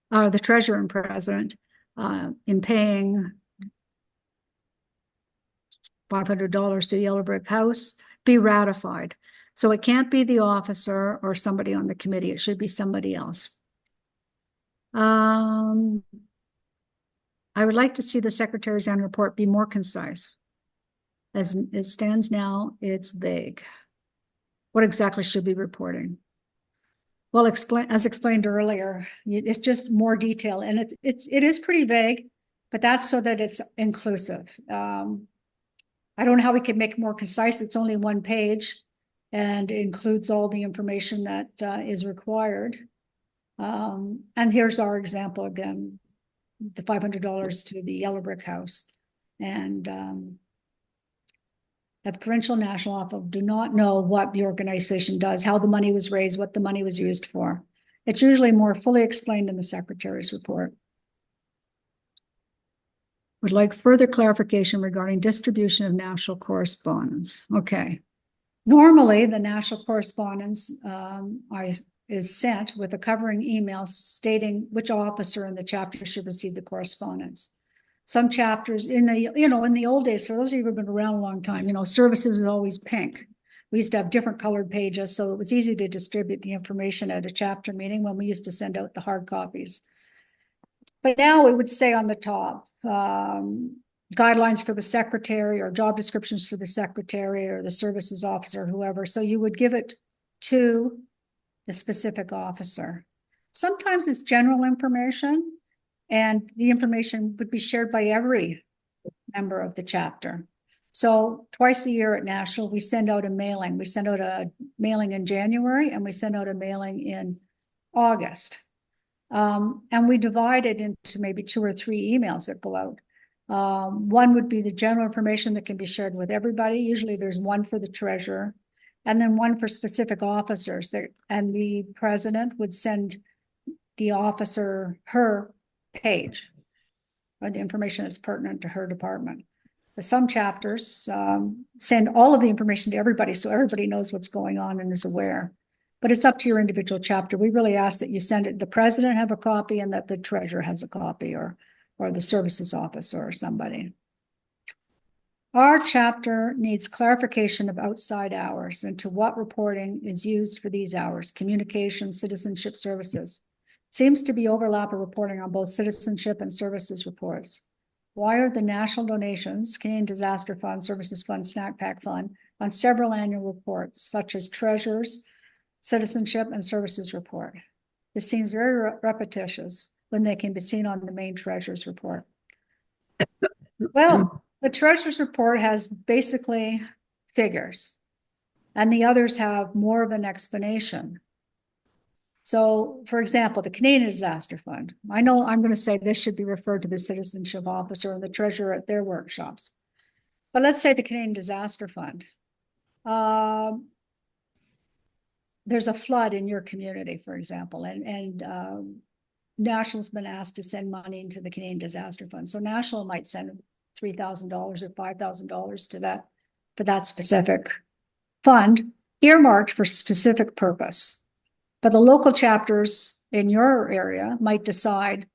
the treasurer and president, in paying $500 to the Yellow Brick House, be ratified. So it can't be the officer or somebody on the committee. It should be somebody else. I would like to see the secretary's annual report be more concise. As it stands now, it's vague. What exactly should be reporting? Well, as explained earlier, it's just more detail, and it is pretty vague, but that's so that it's inclusive. I don't know how we could make it more concise. It's only one page and includes all the information that is required. And here's our example again, the $500 to the Yellow Brick House. And that the provincial national office do not know what the organization does, how the money was raised, what the money was used for. It's usually more fully explained in the secretary's report. Would like further clarification regarding distribution of national correspondence. Okay. Normally, the national correspondence is sent with a covering email stating which officer in the chapter should receive the correspondence. Some chapters in the old days, for those of you who've been around a long time, services was always pink. We used to have different colored pages, so it was easy to distribute the information at a chapter meeting when we used to send out the hard copies. But now it would say on the top, guidelines for the secretary or job descriptions for the secretary or the services officer, whoever. So you would give it to the specific officer. Sometimes it's general information, and the information would be shared by every member of the chapter. So twice a year at National, we send out a mailing. We send out a mailing in January, and we send out a mailing in August. And we divide it into maybe 2 or 3 emails that go out. One would be the general information that can be shared with everybody. Usually there's one for the treasurer, and then one for specific officers. And the president would send the officer her page, or the information that's pertinent to her department. But some chapters send all of the information to everybody, so everybody knows what's going on and is aware. But it's up to your individual chapter. We really ask that you send it, the president have a copy, and that the treasurer has a copy, or the services officer or somebody. Our chapter needs clarification of outside hours and to what reporting is used for these hours: communication, citizenship, services. Seems to be overlap of reporting on both citizenship and services reports. Why are the national donations, Canadian Disaster Fund, Services Fund, Snack Pack Fund, on several annual reports, such as Treasurer's, Citizenship, and Services Report? This seems very repetitious when they can be seen on the main Treasurer's report. Well, the Treasurer's report has basically figures, and the others have more of an explanation. So, for example, the Canadian Disaster Fund. I know I'm going to say this should be referred to the citizenship officer and the treasurer at their workshops. But let's say the Canadian Disaster Fund. There's a flood in your community, for example, and National's been asked to send money into the Canadian Disaster Fund. So National might send $3,000 or $5,000 to that, for that specific fund, earmarked for specific purpose. But the local chapters in your area might decide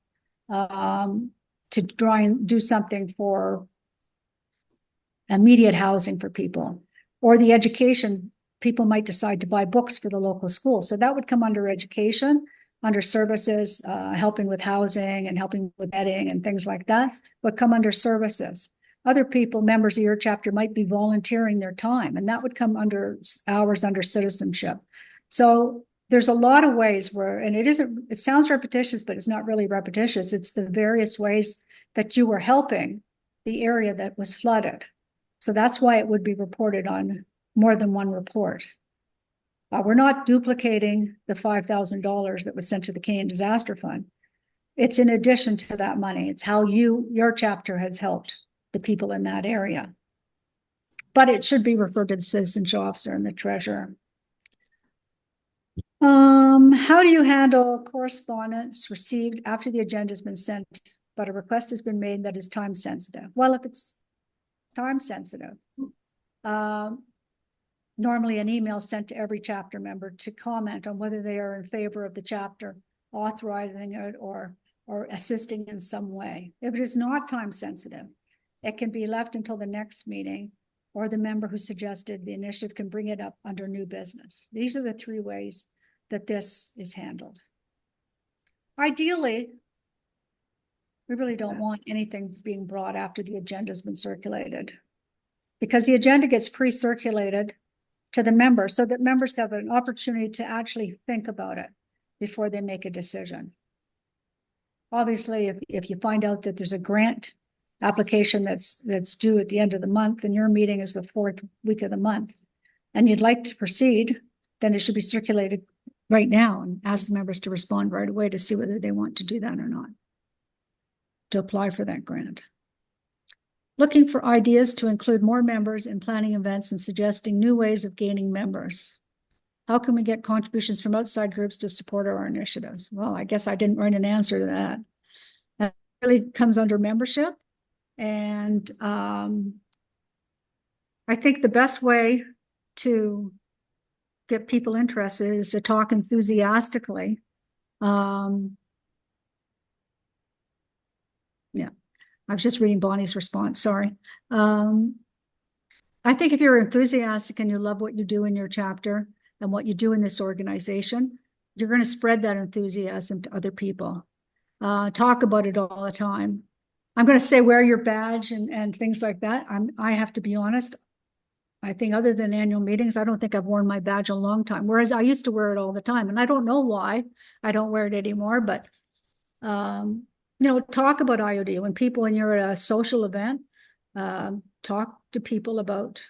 to try and do something for immediate housing for people, or the education. People might decide to buy books for the local school. So that would come under education, under services, helping with housing and helping with bedding and things like that would come under services. Other people, members of your chapter, might be volunteering their time, and that would come under hours under citizenship. So there's a lot of ways where, and it sounds repetitious, but it's not really repetitious. It's the various ways that you were helping the area that was flooded. So that's why it would be reported on more than one report. We're not duplicating the $5,000 that was sent to the Canadian Disaster Fund. It's in addition to that money. It's how your chapter has helped the people in that area. But it should be referred to the citizenship officer and the treasurer. How do you handle correspondence received after the agenda has been sent, but a request has been made that is time sensitive? Well, if it's time sensitive, normally an email sent to every chapter member to comment on whether they are in favor of the chapter authorizing it or assisting in some way. If it is not time sensitive, it can be left until the next meeting, or the member who suggested the initiative can bring it up under new business. These are the three ways that this is handled. Ideally, we really don't want anything being brought after the agenda has been circulated, because the agenda gets pre-circulated to the members so that members have an opportunity to actually think about it before they make a decision. Obviously, if you find out that there's a grant application that's due at the end of the month and your meeting is the 4th week of the month and you'd like to proceed, then it should be circulated right now and ask the members to respond right away to see whether they want to do that or not, to apply for that grant. Looking for ideas to include more members in planning events and suggesting new ways of gaining members. How can we get contributions from outside groups to support our initiatives? Well, I guess I didn't write an answer to that. That really comes under membership. And I think the best way to get people interested is to talk enthusiastically. Yeah. I was just reading Bonnie's response, sorry. I think if you're enthusiastic and you love what you do in your chapter and what you do in this organization, you're going to spread that enthusiasm to other people. Talk about it all the time. I'm going to say wear your badge and things like that. I have to be honest. I think other than annual meetings, I don't think I've worn my badge a long time, whereas I used to wear it all the time. And I don't know why I don't wear it anymore, but talk about IOD. When people, when you're at a social event, talk to people about,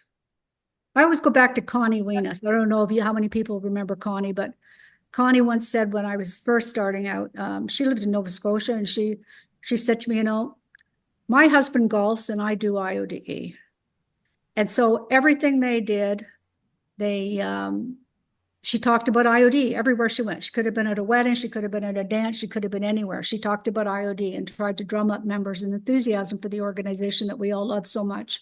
I always go back to Connie Weenus. I don't know how many people remember Connie, but Connie once said when I was first starting out, she lived in Nova Scotia, and she said to me, my husband golfs and I do IODE. And so everything they did, she talked about IOD everywhere she went. She could have been at a wedding, she could have been at a dance, she could have been anywhere. She talked about IOD and tried to drum up members and enthusiasm for the organization that we all love so much.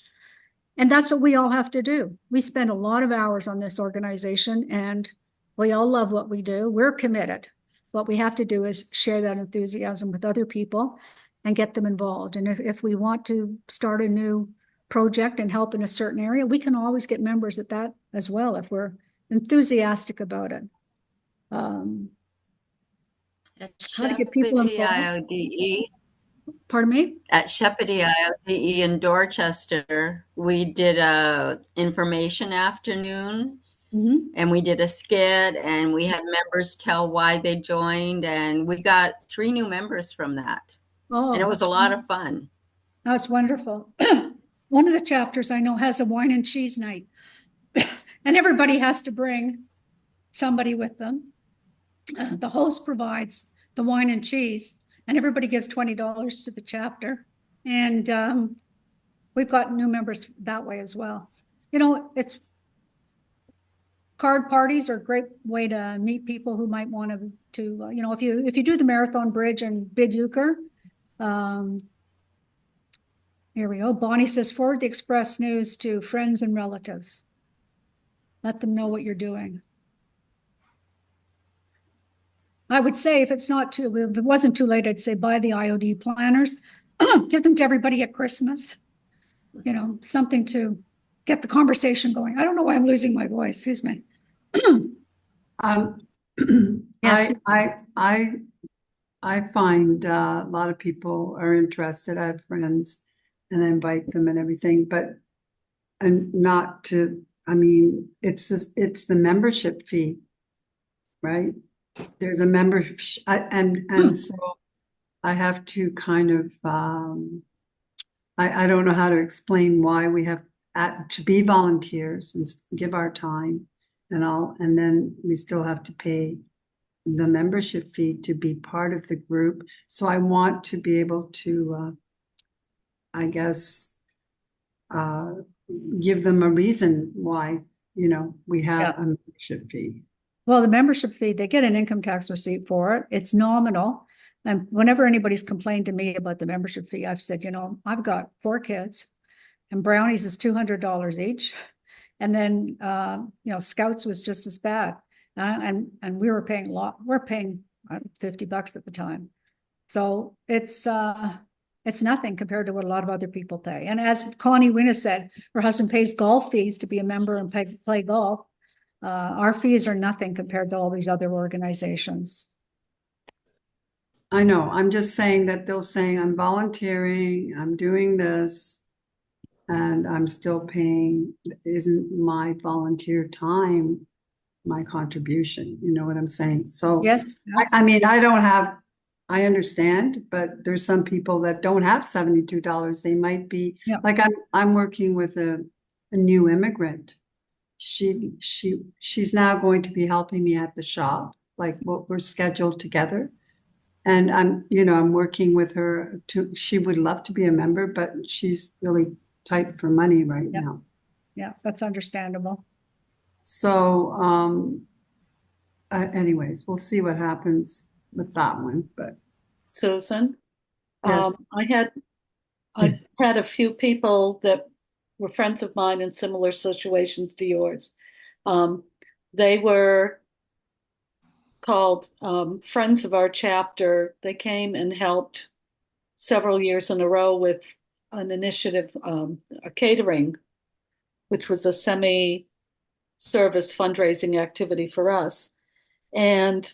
And that's what we all have to do. We spend a lot of hours on this organization and we all love what we do. We're committed. What we have to do is share that enthusiasm with other people and get them involved. And if we want to start a new project and help in a certain area, we can always get members at that as well if we're enthusiastic about it. How to get people involved. IODE. Pardon me? At Sheppardy IODE in Dorchester, we did a information afternoon, and we did a skit, and we had members tell why they joined, and we got 3 new members from that. Oh, and it was a lot of fun. That's wonderful. One of the chapters I know has a wine and cheese night, and everybody has to bring somebody with them. The host provides the wine and cheese, and everybody gives $20 to the chapter. And we've got new members that way as well. card parties are a great way to meet people who might want to, you know, if you do the Marathon Bridge and bid euchre, here we go. Bonnie says, forward the express news to friends and relatives. Let them know what you're doing. I would say if it wasn't too late, I'd say buy the IOD planners, give them to everybody at Christmas. You know, something to get the conversation going. I don't know why I'm losing my voice. Excuse me. Yes. I find a lot of people are interested. I have friends and I invite them and everything, and not to, I mean, it's the membership fee, right? There's a and so I have to kind of, I don't know how to explain why we have to be volunteers and give our time and all, and then we still have to pay the membership fee to be part of the group. So I want to be able to, I guess, give them a reason why, you know, we have a membership fee. Well, the membership fee, they get an income tax receipt for it. It's nominal. And whenever anybody's complained to me about the membership fee, I've said, you know, I've got 4 kids and brownies is $200 each. And then, you know, Scouts was just as bad. And we were paying we're paying $50 at the time. So it's nothing compared to what a lot of other people pay. And as Connie Winna said, her husband pays golf fees to be a member and play golf. Our fees are nothing compared to all these other organizations. I know. I'm just saying that they'll say I'm volunteering, I'm doing this, and I'm still paying. Isn't my volunteer time my contribution? You know what I'm saying? So yes. I mean, I understand, but there's some people that don't have $72. They might be like I'm working with a new immigrant. She's now going to be helping me at the shop, like what we're scheduled together. And I'm working with her she would love to be a member, but she's really tight for money right now. Yeah, that's understandable. So, anyways, we'll see what happens with that one, but. Susan, Yes. I've had a few people that were friends of mine in similar situations to yours. They were called Friends of Our Chapter. They came and helped several years in a row with an initiative, a catering, which was a semi-service fundraising activity for us. And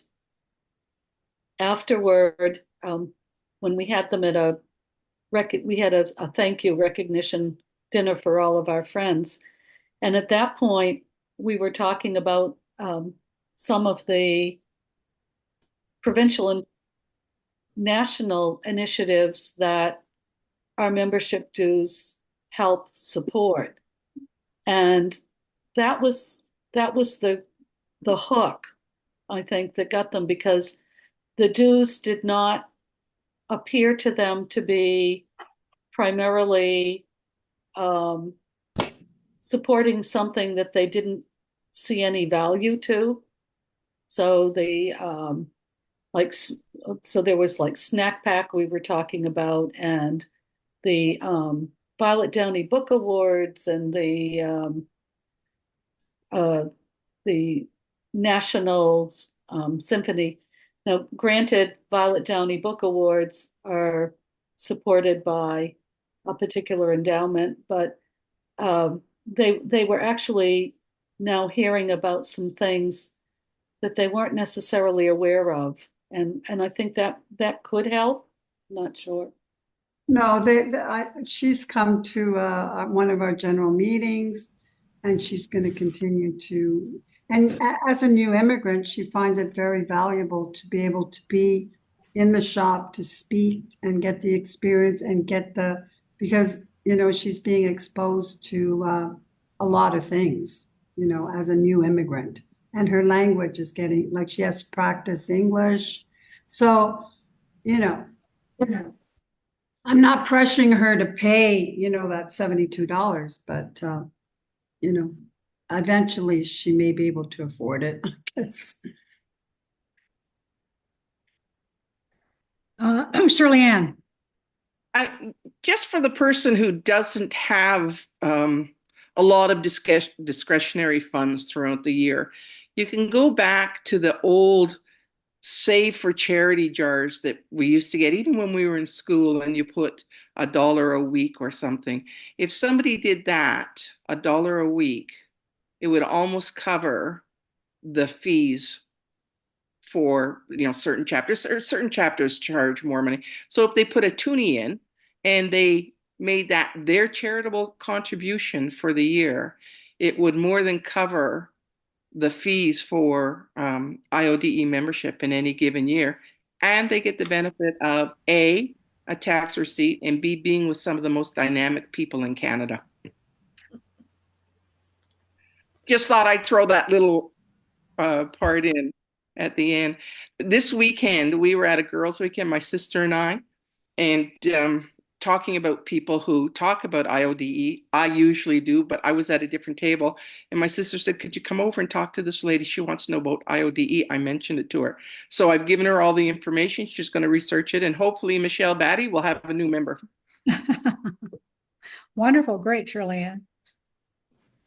afterward, when we had them at we had a thank you recognition dinner for all of our friends. And at that point, we were talking about some of the provincial and national initiatives that our membership dues help support. And that was the hook, I think, that got them, because the dues did not appear to them to be primarily supporting something that they didn't see any value to. So there was like Snack Pack we were talking about, and the Violet Downey Book Awards, and the National Symphony. Now, granted, Violet Downey Book Awards are supported by a particular endowment, but they were actually now hearing about some things that they weren't necessarily aware of, and I think that could help. I'm not sure. No, she's come to one of our general meetings, and she's going to continue to. And as a new immigrant, she finds it very valuable to be able to be in the shop, to speak and get the experience and because, she's being exposed to a lot of things, as a new immigrant. And her language is getting, like, she has to practice English. So, I'm not pressuring her to pay, that $72, but, eventually she may be able to afford it, I guess. Shirley Ann. Just for the person who doesn't have a lot of discretionary funds throughout the year, you can go back to the old save for charity jars that we used to get, even when we were in school, and you put $1 a week or something. If somebody did that, $1 a week, it would almost cover the fees for certain chapters, or certain chapters charge more money. So if they put a toonie in and they made that their charitable contribution for the year, it would more than cover the fees for IODE membership in any given year. And they get the benefit of A, a tax receipt, and B, being with some of the most dynamic people in Canada. Just thought I'd throw that little part in at the end. This weekend, we were at a girls' weekend, my sister and I, and talking about people who talk about IODE. I usually do, but I was at a different table, and my sister said, could you come over and talk to this lady? She wants to know about IODE. I mentioned it to her. So I've given her all the information. She's going to research it, and hopefully Michelle Batty will have a new member. Wonderful. Great, Shirley Ann.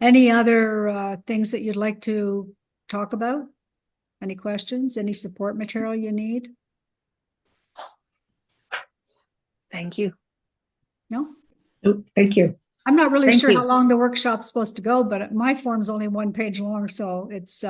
Any other things that you'd like to talk about? Any questions? Any support material you need? Thank you. No? Nope, thank you. I'm not really Thank sure you. how long the workshop's supposed to go, but my form's only 1 page long, so it's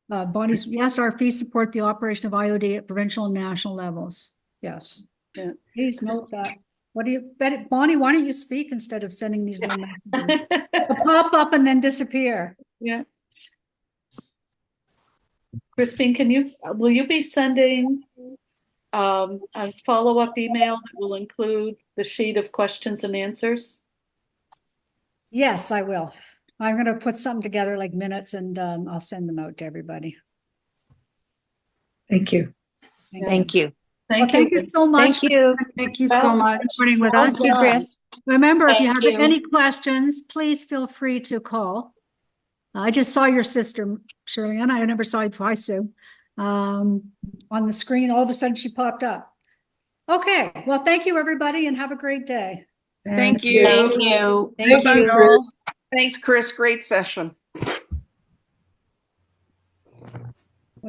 Bonnie's, yes, our fees support the operation of IOD at provincial and national levels. Yes. Yeah. Please note that. What do you bet, Bonnie? Why don't you speak instead of sending these little messages? They'll pop up and then disappear. Yeah. Christine, will you be sending a follow-up email that will include the sheet of questions and answers? Yes, I will. I'm going to put something together like minutes, and I'll send them out to everybody. Thank you. Thank you. Thank you so much. Thank you. Thank you so much. Recording with us. Thank you, Chris. Remember, if you Thank have you. any questions, please feel free to call. I just saw your sister, Shirley Ann. I never saw you twice, Sue. On the screen, all of a sudden she popped up. Okay, well, thank you, everybody, and have a great day. Thank you. Thank you. Thank you. Thanks, Chris. Great session.